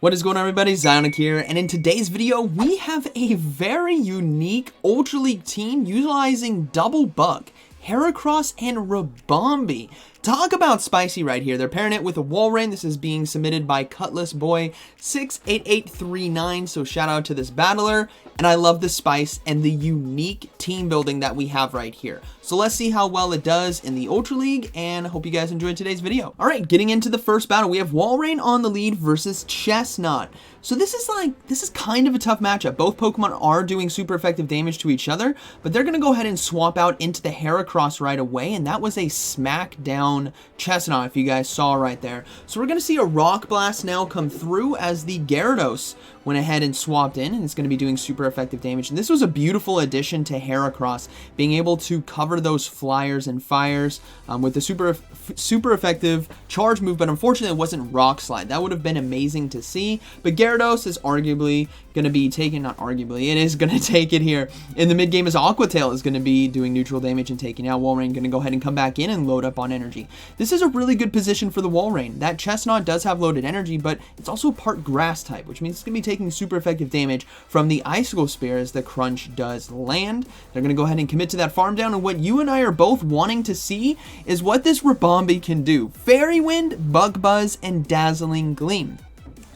What is going on, everybody? ZyoniK here, and in today's video, we have a very unique Ultra League team utilizing double bug, Heracross and Ribombee. Talk about spicy right here. They're pairing it with a Walrein. This is being submitted by Cutlass Boy 68839, so shout out to this battler. And I love the spice and the unique team building that we have right here. So let's see how well it does in the Ultra League, and I hope you guys enjoyed today's video. All right, getting into the first battle, we have Walrein on the lead versus Chesnaught. So this is kind of a tough matchup. Both Pokemon are doing super effective damage to each other, but they're gonna go ahead and swap out into the Heracross right away, and that was a smackdown Chesnaught, if you guys saw right there. So we're gonna see a Rock Blast now come through as the Gyarados went ahead and swapped in, and it's going to be doing super effective damage. And this was a beautiful addition to Heracross, being able to cover those flyers and fires with the super effective charge move, but unfortunately it wasn't Rock Slide. That would have been amazing to see, but Gyarados is arguably going to be taking, not arguably, it is going to take it here. In the mid game, as Aqua Tail is going to be doing neutral damage and taking out. Walrein going to go ahead and come back in and load up on energy. This is a really good position for the Walrein. That Chesnaught does have loaded energy, but it's also part grass type, which means it's going to be taking super effective damage from the Icicle Spear as the crunch does land. They're going to go ahead and commit to that farm down, and what you and I are both wanting to see is what this Ribombee can do. Fairy Wind, Bug Buzz, and Dazzling Gleam.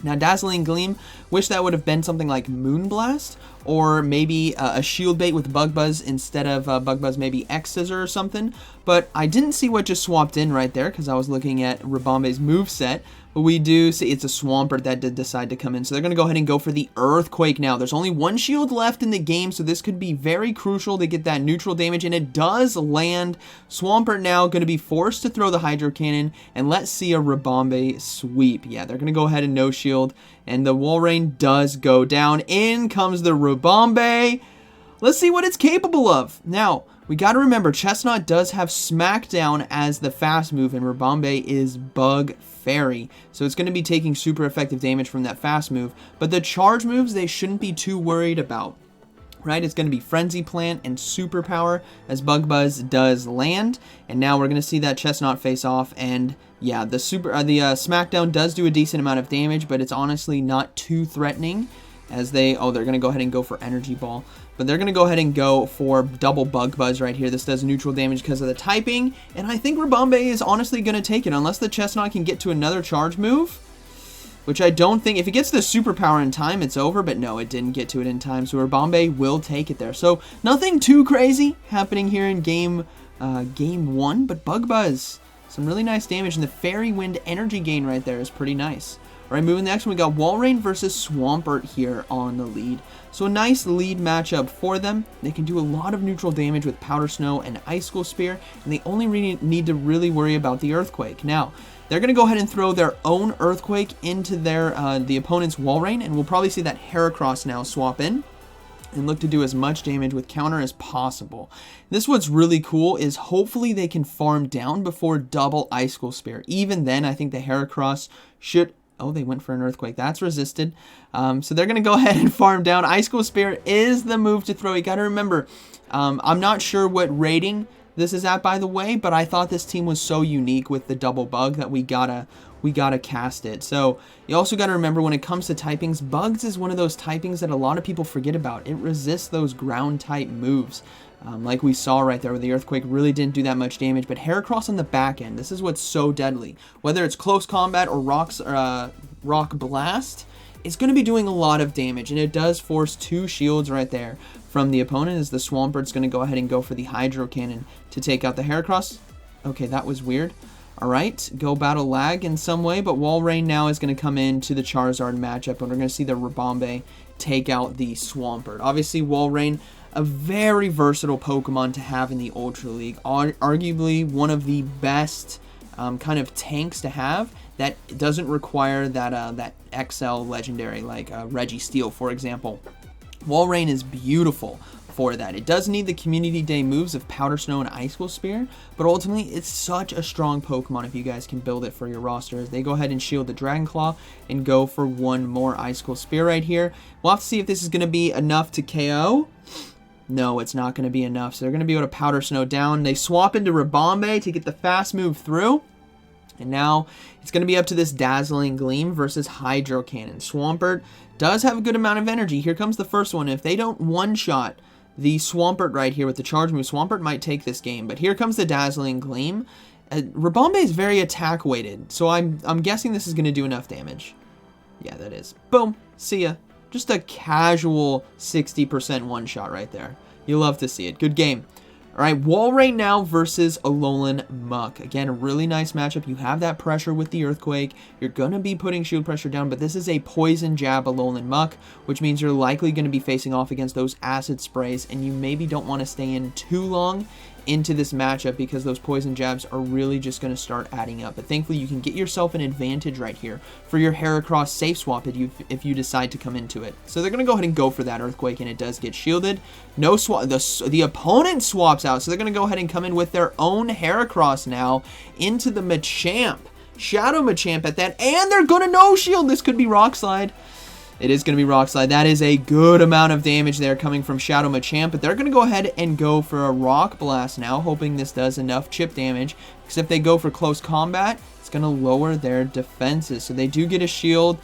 Now, Dazzling Gleam, wish that would have been something like Moonblast, or maybe a Shield Bait with Bug Buzz instead of Bug Buzz, maybe X-Scissor or something. But I didn't see what just swapped in right there because I was looking at Ribombee's moveset. But we do see it's a Swampert that did decide to come in. So they're going to go ahead and go for the Earthquake now. There's only one shield left in the game, so this could be very crucial to get that neutral damage, and it does land. Swampert now going to be forced to throw the Hydro Cannon, and let's see a Ribombee sweep. Yeah, they're going to go ahead and no shield, and the Walrein does go down. In comes the Ribombee. Let's see what it's capable of. Now, we got to remember, Chesnaught does have Smackdown as the fast move, and Ribombee is Bug Fairy. So it's going to be taking super effective damage from that fast move. But the charge moves, they shouldn't be too worried about. Right? It's going to be Frenzy Plant and Superpower as Bug Buzz does land. And now we're going to see that Chesnaught face off. And yeah, the Smackdown does do a decent amount of damage, but it's honestly not too threatening. As they're going to go ahead and go for Energy Ball. But they're going to go ahead and go for double Bug Buzz right here. This does neutral damage because of the typing. And I think Ribombee is honestly going to take it. Unless the Chesnaught can get to another charge move. Which I don't think. If it gets the Superpower in time, it's over. But no, it didn't get to it in time. So Ribombee will take it there. So nothing too crazy happening here in game 1. But Bug Buzz. Some really nice damage. And the Fairy Wind energy gain right there is pretty nice. All right, moving next, we got Walrein versus Swampert here on the lead. So a nice lead matchup for them. They can do a lot of neutral damage with Powder Snow and Icicle Spear, and they only need to really worry about the Earthquake. Now, they're going to go ahead and throw their own Earthquake into the opponent's Walrein, and we'll probably see that Heracross now swap in and look to do as much damage with counter as possible. This what's really cool is hopefully they can farm down before double Icicle Spear. Even then, I think the Heracross should... Oh, they went for an Earthquake. That's resisted. So they're going to go ahead and farm down. Icicle Spear is the move to throw. You got to remember, I'm not sure what rating this is at, by the way, but I thought this team was so unique with the double bug that we gotta cast it. So you also got to remember, when it comes to typings, Bugs is one of those typings that a lot of people forget about. It resists those ground type moves. Like we saw right there where the Earthquake really didn't do that much damage, but Heracross on the back end, this is what's so deadly. Whether it's close combat or Rock Blast, it's going to be doing a lot of damage, and it does force 2 shields right there from the opponent as the Swampert's going to go ahead and go for the Hydro Cannon to take out the Heracross. Okay, that was weird. Alright, go battle lag in some way, but Walrein now is going to come into the Charizard matchup, and we're going to see the Ribombee take out the Swampert. Obviously, Walrein, a very versatile Pokemon to have in the Ultra League. Arguably one of the best kind of tanks to have that doesn't require that XL legendary like Registeel, for example. Walrein is beautiful for that. It does need the Community Day moves of Powder Snow and Icicle Spear, but ultimately it's such a strong Pokemon if you guys can build it for your roster. As they go ahead and shield the Dragon Claw and go for one more Icicle Spear right here. We'll have to see if this is going to be enough to KO. No, it's not going to be enough. So they're going to be able to Powder Snow down. They swap into Ribombee to get the fast move through. And now it's going to be up to this Dazzling Gleam versus Hydro Cannon. Swampert does have a good amount of energy. Here comes the first one. If they don't one-shot the Swampert right here with the charge move, Swampert might take this game. But here comes the Dazzling Gleam. Ribombee is very attack weighted, so I'm guessing this is going to do enough damage. Yeah, that is. Boom. See ya. Just a casual 60% one-shot right there. You love to see it. Good game. All right, Walrein now versus Alolan Muck. Again, a really nice matchup. You have that pressure with the Earthquake. You're going to be putting shield pressure down, but this is a Poison Jab Alolan Muck, which means you're likely going to be facing off against those Acid Sprays, and you maybe don't want to stay in too long into this matchup because those Poison Jabs are really just going to start adding up. But thankfully, you can get yourself an advantage right here for your Heracross safe swap if you decide to come into it. So they're going to go ahead and go for that Earthquake, and it does get shielded. No swap. The opponent swaps out, so they're going to go ahead and come in with their own Heracross now into the Machamp. Shadow Machamp at that, and they're going to no-shield. This could be Rock Slide. It is going to be Rock Slide. That is a good amount of damage there coming from Shadow Machamp, but they're going to go ahead and go for a Rock Blast now, hoping this does enough chip damage, because if they go for close combat, it's going to lower their defenses. So they do get a shield.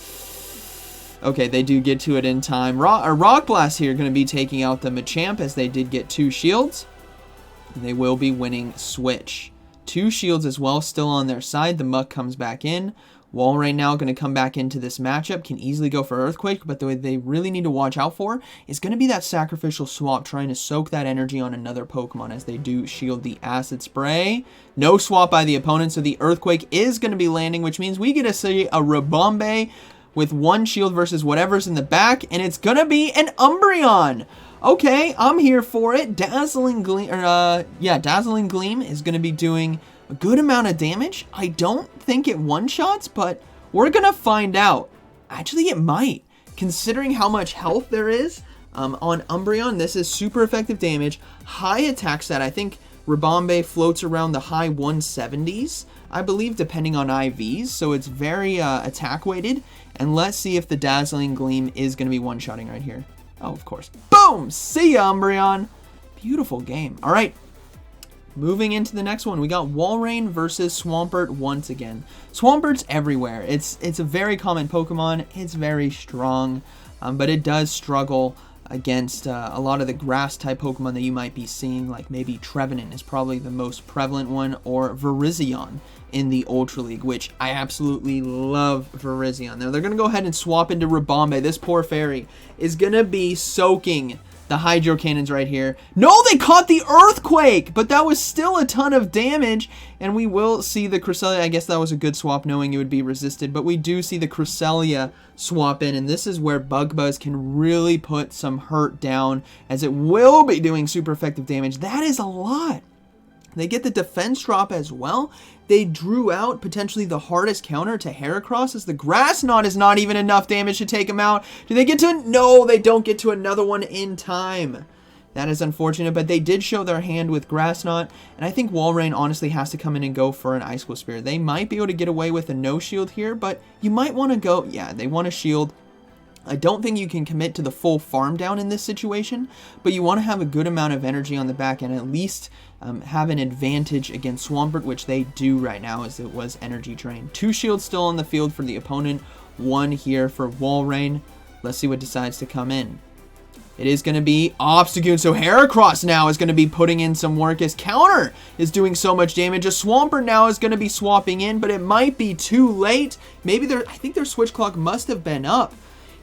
Okay, they do get to it in time. Rock Blast here going to be taking out the Machamp, as they did get 2 shields. And they will be winning Switch. 2 shields as well, still on their side. The Muck comes back in. Walrein now going to come back into this matchup, can easily go for Earthquake, but the way they really need to watch out for is going to be that Sacrificial Swap, trying to soak that energy on another Pokemon as they do shield the Acid Spray. No swap by the opponent, so the Earthquake is going to be landing, which means we get to see a Ribombee with 1 shield versus whatever's in the back, and it's going to be an Umbreon. Okay, I'm here for it. Dazzling Gleam, Dazzling Gleam is going to be doing a good amount of damage. I don't think it one-shots, but we're going to find out. Actually, it might. Considering how much health there is on Umbreon, this is super effective damage. High attack stat. I think Ribombee floats around the high 170s, I believe, depending on IVs. So it's very attack weighted. And let's see if the Dazzling Gleam is going to be one-shotting right here. Oh, of course. Boom! See ya, Umbreon. Beautiful game. All right. Moving into the next one, we got Walrein versus Swampert once again. Swampert's everywhere. It's a very common Pokemon. It's very strong, but it does struggle against a lot of the grass-type Pokemon that you might be seeing, like maybe Trevenant is probably the most prevalent one, or Virizion in the Ultra League, which I absolutely love Virizion. Now, they're going to go ahead and swap into Ribombee. This poor fairy is going to be soaking the Hydro Cannons right here. No, they caught the Earthquake, but that was still a ton of damage, and we will see the Cresselia. I guess that was a good swap, knowing it would be resisted, but we do see the Cresselia swap in, and this is where Bug Buzz can really put some hurt down, as it will be doing super effective damage. That is a lot. They get the defense drop as well. They drew out potentially the hardest counter to Heracross, as the Grass Knot is not even enough damage to take him out. Do they get to it? No, they don't get to another one in time. That is unfortunate, but they did show their hand with Grass Knot, and I think Walrein honestly has to come in and go for an Icicle Spear. They might be able to get away with a no shield here, but you might want to go, yeah, they want to shield. I don't think you can commit to the full farm down in this situation, but you want to have a good amount of energy on the back and at least have an advantage against Swampert, which they do right now, as it was energy drain. 2 shields still on the field for the opponent, 1 here for Walrein. Let's see what decides to come in. It is going to be Obstagoon, so Heracross now is going to be putting in some work, as counter is doing so much damage. A Swampert now is going to be swapping in, but it might be too late. Maybe I think their switch clock must have been up.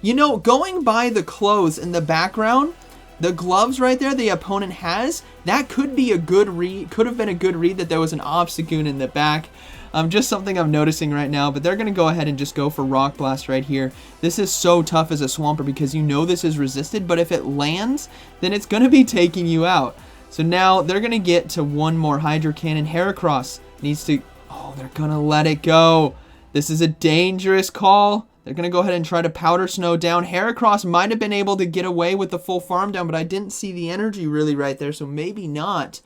You know, going by the clothes in the background, the gloves right there the opponent has, that could be a good read, could have been a good read that there was an Obstagoon in the back. Just something I'm noticing right now, but they're going to go ahead and just go for Rock Blast right here. This is so tough as a Swampert because you know this is resisted, but if it lands, then it's going to be taking you out. So now they're going to get to 1 more Hydro Cannon. Heracross needs to, oh, they're going to let it go. This is a dangerous call. They're going to go ahead and try to Powder Snow down. Heracross might have been able to get away with the full farm down, but I didn't see the energy really right there, so maybe not.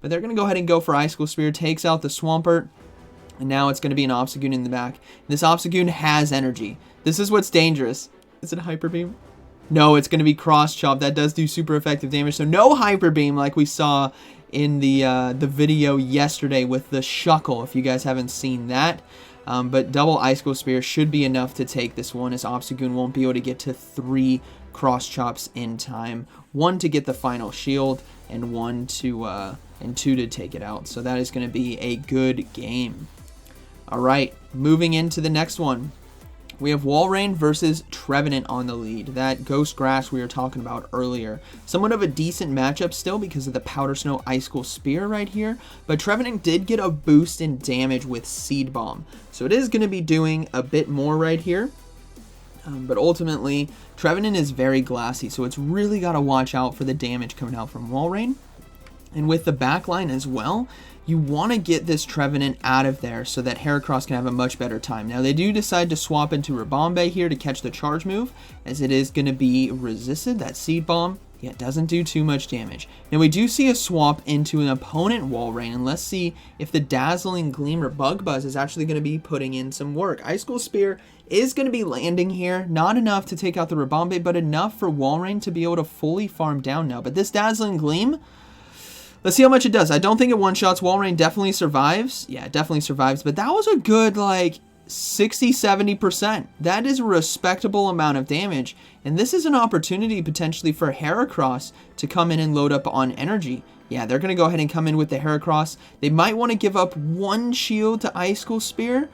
But they're going to go ahead and go for Icicle Spear, takes out the Swampert, and now it's going to be an Obstagoon in the back. This Obstagoon has energy. This is what's dangerous. Is it a Hyper Beam? No, it's going to be Cross Chop. That does do super effective damage, so no Hyper Beam like we saw in the video yesterday with the Shuckle, if you guys haven't seen that. But double Icicle Spear should be enough to take this one, as Obstagoon won't be able to get to 3 Cross Chops in time. 1 to get the final shield, and 2 to take it out. So that is going to be a good game. Alright, moving into the next one. We have Walrein versus Trevenant on the lead. That Ghost Grass we were talking about earlier. Somewhat of a decent matchup still because of the Powder Snow Icicle Spear right here. But Trevenant did get a boost in damage with Seed Bomb. So it is going to be doing a bit more right here. But ultimately, Trevenant is very glassy. So it's really got to watch out for the damage coming out from Walrein. And with the backline as well, you want to get this Trevenant out of there so that Heracross can have a much better time. Now, they do decide to swap into Ribombee here to catch the charge move, as it is going to be resisted. That Seed Bomb, yeah, it doesn't do too much damage. Now, we do see a swap into an opponent Walrein, and let's see if the Dazzling Gleam or Bug Buzz is actually going to be putting in some work. Icicle Spear is going to be landing here. Not enough to take out the Ribombee, but enough for Walrein to be able to fully farm down now. But this Dazzling Gleam, let's see how much it does. I don't think it one-shots. Walrein definitely survives. Yeah, it definitely survives. But that was a good, like, 60-70%. That is a respectable amount of damage. And this is an opportunity, potentially, for Heracross to come in and load up on energy. Yeah, they're going to go ahead and come in with the Heracross. They might want to give up 1 shield to Icicle Spear,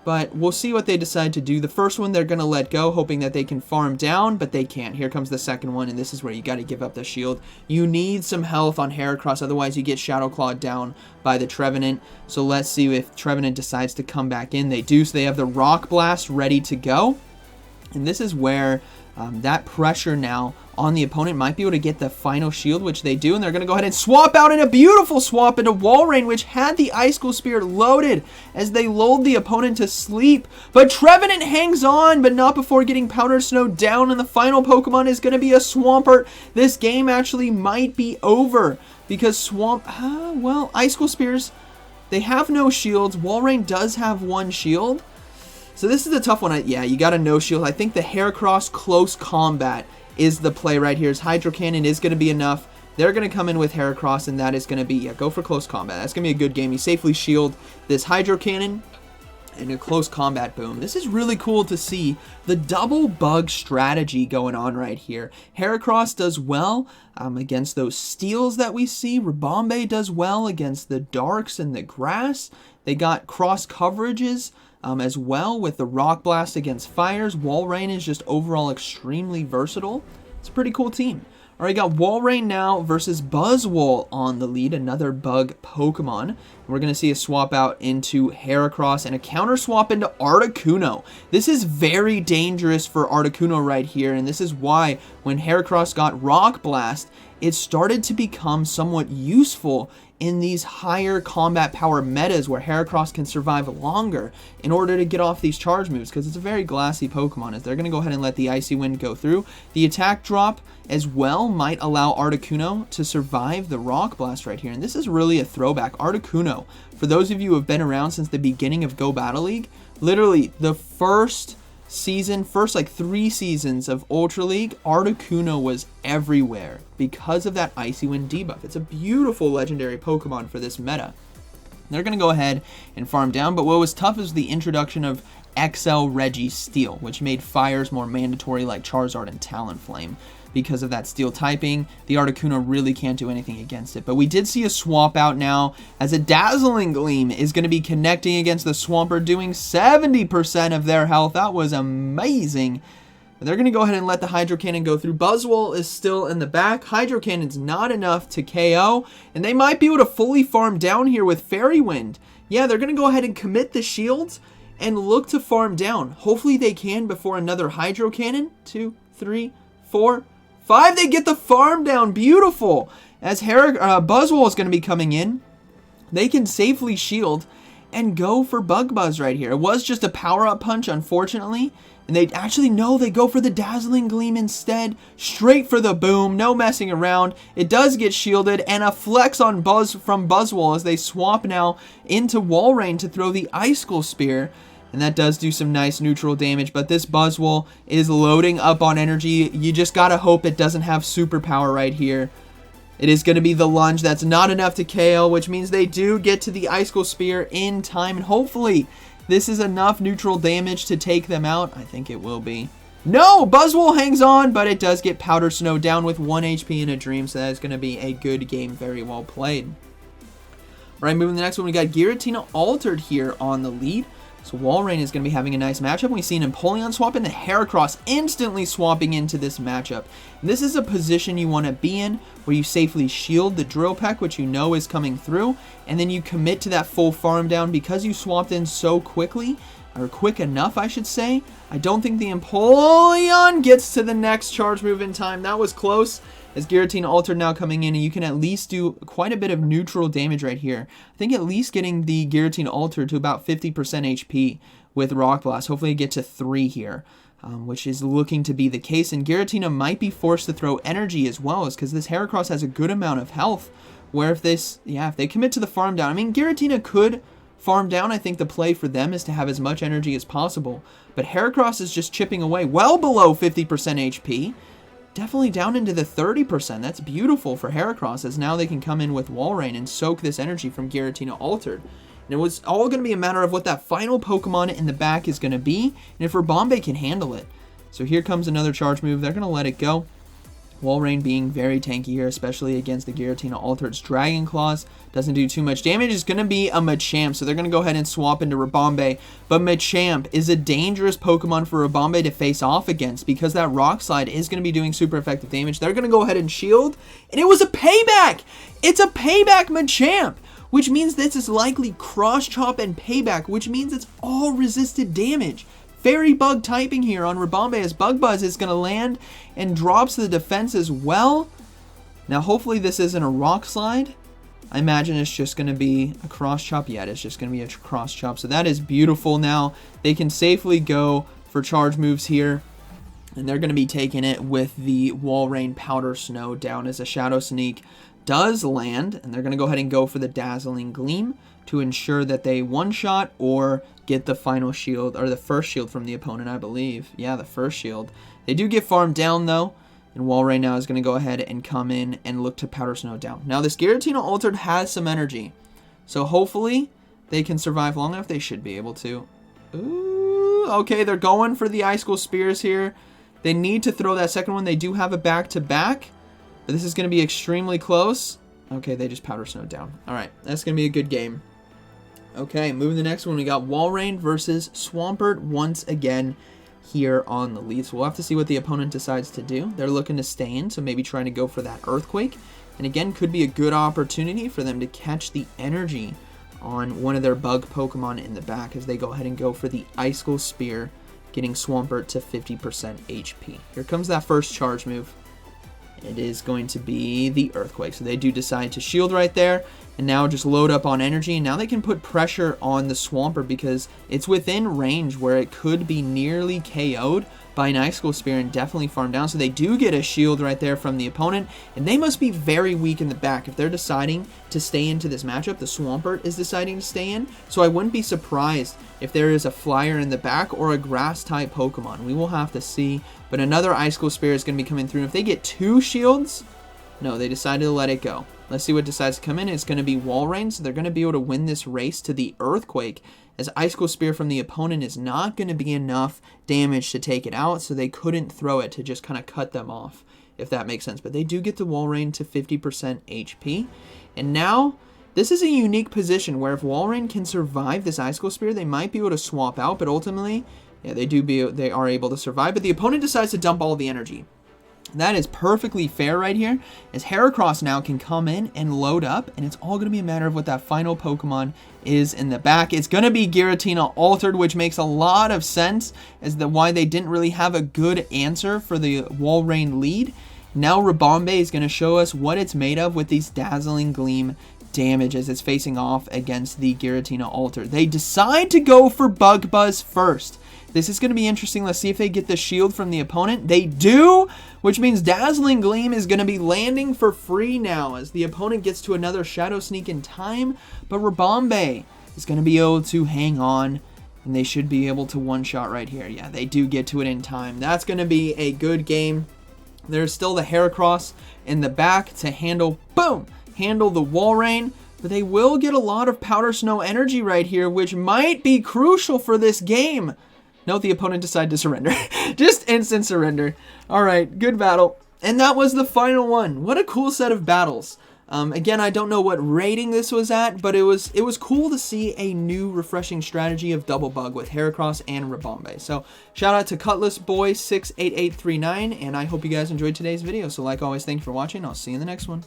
but we'll see what they decide to do. The first one they're going to let go, hoping that they can farm down, but they can't. Here comes the second one, and this is where you got to give up the shield. You need some health on Heracross, otherwise you get Shadow Clawed down by the Trevenant. So let's see if Trevenant decides to come back in. They do, so they have the Rock Blast ready to go. And this is where that pressure now on the opponent might be able to get the final shield, which they do, and they're going to go ahead and swap out in a beautiful swap into Walrein, which had the Icicle Spear loaded as they lulled the opponent to sleep. But Trevenant hangs on, but not before getting Powder Snow down, and the final Pokemon is going to be a Swampert. This game actually might be over because well, Icicle Spears, they have no shields. Walrein does have 1 shield. So this is a tough one. Yeah, you got a no shield. I think the Heracross close combat is the play right here. His Hydro Cannon is going to be enough. They're going to come in with Heracross, and that is going to be, yeah, go for close combat. That's going to be a good game. You safely shield this Hydro Cannon and a close combat boom. This is really cool to see the double bug strategy going on right here. Heracross does well against those steels that we see. Ribombee does well against the darks and the grass. They got cross coverages as well with the Rock Blast against fires. Walrein is just overall extremely versatile. It's a pretty cool team. All right, got Walrein now versus Buzzwole on the lead, another bug Pokemon. We're going to see a swap out into Heracross and a counter swap into Articuno. This is very dangerous for Articuno right here, and this is why when Heracross got Rock Blast, it started to become somewhat useful in these higher combat power metas where Heracross can survive longer in order to get off these charge moves, because it's a very glassy Pokemon. As they're going to go ahead and let the Icy Wind go through. The attack drop as well might allow Articuno to survive the Rock Blast right here, and this is really a throwback. Articuno, for those of you who have been around since the beginning of Go Battle League, literally the first like 3 seasons of Ultra League, Articuno was everywhere because of that Icy Wind debuff. It's a beautiful legendary Pokemon for this meta. They're going to go ahead and farm down, but what was tough is the introduction of XL Registeel, which made fires more mandatory like Charizard and Talonflame. Because of that steel typing, the Articuno really can't do anything against it. But we did see a swap out now as a Dazzling Gleam is going to be connecting against the Swampert, doing 70% of their health. That was amazing. They're going to go ahead and let the Hydro Cannon go through. Buzzwole is still in the back. Hydro Cannon's not enough to KO, and they might be able to fully farm down here with Fairy Wind. Yeah, they're going to go ahead and commit the shields and look to farm down. Hopefully they can before another Hydro Cannon. 2, 3, 4, 5. They get the farm down. Beautiful. As Buzzwole is going to be coming in, they can safely shield and go for Bug Buzz right here. It was just a power-up punch, unfortunately. And they actually, no, they go for the Dazzling Gleam instead. Straight for the boom. No messing around. It does get shielded. And a flex on from Buzzwole as they swap now into Walrein to throw the Icicle Spear. And that does do some nice neutral damage. But this Buzzwole is loading up on energy. You just gotta hope it doesn't have superpower right here. It is going to be the lunge. That's not enough to KO, which means they do get to the Icicle Spear in time. And hopefully this is enough neutral damage to take them out. I think it will be. No, Buzzwole hangs on, but it does get Powder Snow down with 1 HP in a dream. So that is going to be a good game. Very well played. All right, moving to the next one. We got Giratina Altered here on the lead. So Walrein is going to be having a nice matchup. We've seen Empoleon swap and the Heracross instantly swapping into this matchup. And this is a position you want to be in where you safely shield the Drill Peck, which you know is coming through, and then you commit to that full farm down because you swapped in so quickly, or quick enough, I should say. I don't think the Empoleon gets to the next charge move in time. That was close. As Giratina Altered now coming in, and you can at least do quite a bit of neutral damage right here. I think at least getting the Giratina Altered to about 50% HP with Rock Blast. Hopefully get to 3 here, which is looking to be the case. And Giratina might be forced to throw energy as well, because this Heracross has a good amount of health. Where if they commit to the farm down, I mean, Giratina could farm down. I think the play for them is to have as much energy as possible. But Heracross is just chipping away well below 50% HP. Definitely down into the 30%. That's beautiful for Heracross, as now they can come in with Walrein and soak this energy from Giratina Altered. And it was all going to be a matter of what that final Pokemon in the back is going to be, and if Ribombee can handle it. So here comes another charge move. They're going to let it go. Walrein being very tanky here, especially against the Giratina Altered's Dragon Claws. Doesn't do too much damage. It's going to be a Machamp, so they're going to go ahead and swap into Ribombee. But Machamp is a dangerous Pokemon for Ribombee to face off against, because that Rock Slide is going to be doing super effective damage. They're going to go ahead and shield, and it was a payback! It's a payback Machamp! Which means this is likely Cross Chop and Payback, which means it's all resisted damage. Fairy Bug typing here on Ribombee, as Bug Buzz is going to land and drops the defense as well. Now hopefully this isn't a Rock Slide. I imagine it's just going to be a Cross Chop. Yeah, it's just going to be a Cross Chop. So that is beautiful. Now they can safely go for charge moves here. And they're going to be taking it with the Walrein Powder Snow down, as a Shadow Sneak does land. And they're going to go ahead and go for the Dazzling Gleam to ensure that they one-shot or get the final shield, or the first shield from the opponent, I believe. Yeah, the first shield. They do get farmed down, though, and Walrein now is going to go ahead and come in and look to Powder Snow down. Now, this Giratina Altered has some energy, so hopefully they can survive long enough. They should be able to. Ooh, okay, they're going for the Icicle Spears here. They need to throw that second one. They do have a back-to-back, but this is going to be extremely close. Okay, they just Powder Snow down. All right, that's going to be a good game. Okay, moving to the next one, we got Walrein versus Swampert once again here on the lead. So we'll have to see what the opponent decides to do. They're looking to stay in, so maybe trying to go for that Earthquake. And again, could be a good opportunity for them to catch the energy on one of their bug Pokemon in the back, as they go ahead and go for the Icicle Spear, getting Swampert to 50% HP. Here comes that first charge move. It is going to be the Earthquake. So they do decide to shield right there, and now just load up on energy. And now they can put pressure on the Swampert, because it's within range where it could be nearly KO'd by an Icicle Spear and definitely farm down. So they do get a shield right there from the opponent, and they must be very weak in the back if they're deciding to stay into this matchup. The Swampert is deciding to stay in, so I wouldn't be surprised if there is a Flyer in the back or a Grass-type Pokemon. We will have to see, but another Icicle Spear is going to be coming through. And if they get 2 shields, no, they decided to let it go. Let's see what decides to come in. It's going to be Walrein, so they're going to be able to win this race to the Earthquake, as Icicle Spear from the opponent is not going to be enough damage to take it out, so they couldn't throw it to just kind of cut them off, if that makes sense. But they do get the Walrein to 50% HP. And now, this is a unique position where if Walrein can survive this Icicle Spear, they might be able to swap out, but ultimately, yeah, they are able to survive. But the opponent decides to dump all the energy. That is perfectly fair right here, as Heracross now can come in and load up, and it's all going to be a matter of what that final Pokemon is in the back. It's going to be Giratina Altered, which makes a lot of sense as to why they didn't really have a good answer for the Walrein lead. Now Ribombee is going to show us what it's made of with these Dazzling Gleam damage as it's facing off against the Giratina Altered. They decide to go for Bug Buzz first. This is going to be interesting. Let's see if they get the shield from the opponent. They do, which means Dazzling Gleam is going to be landing for free now as the opponent gets to another Shadow Sneak in time. But Ribombee is going to be able to hang on, and they should be able to one-shot right here. Yeah, they do get to it in time. That's going to be a good game. There's still the Heracross in the back to handle, boom, handle the Walrein. But they will get a lot of Powder Snow energy right here, which might be crucial for this game. No, the opponent decided to surrender. Just instant surrender. All right, good battle. And that was the final one. What a cool set of battles. Again, I don't know what rating this was at, but it was cool to see a new refreshing strategy of double bug with Heracross and Ribombee. So shout out to Cutlass Boy 68839, and I hope you guys enjoyed today's video. So like always, thank you for watching. I'll see you in the next one.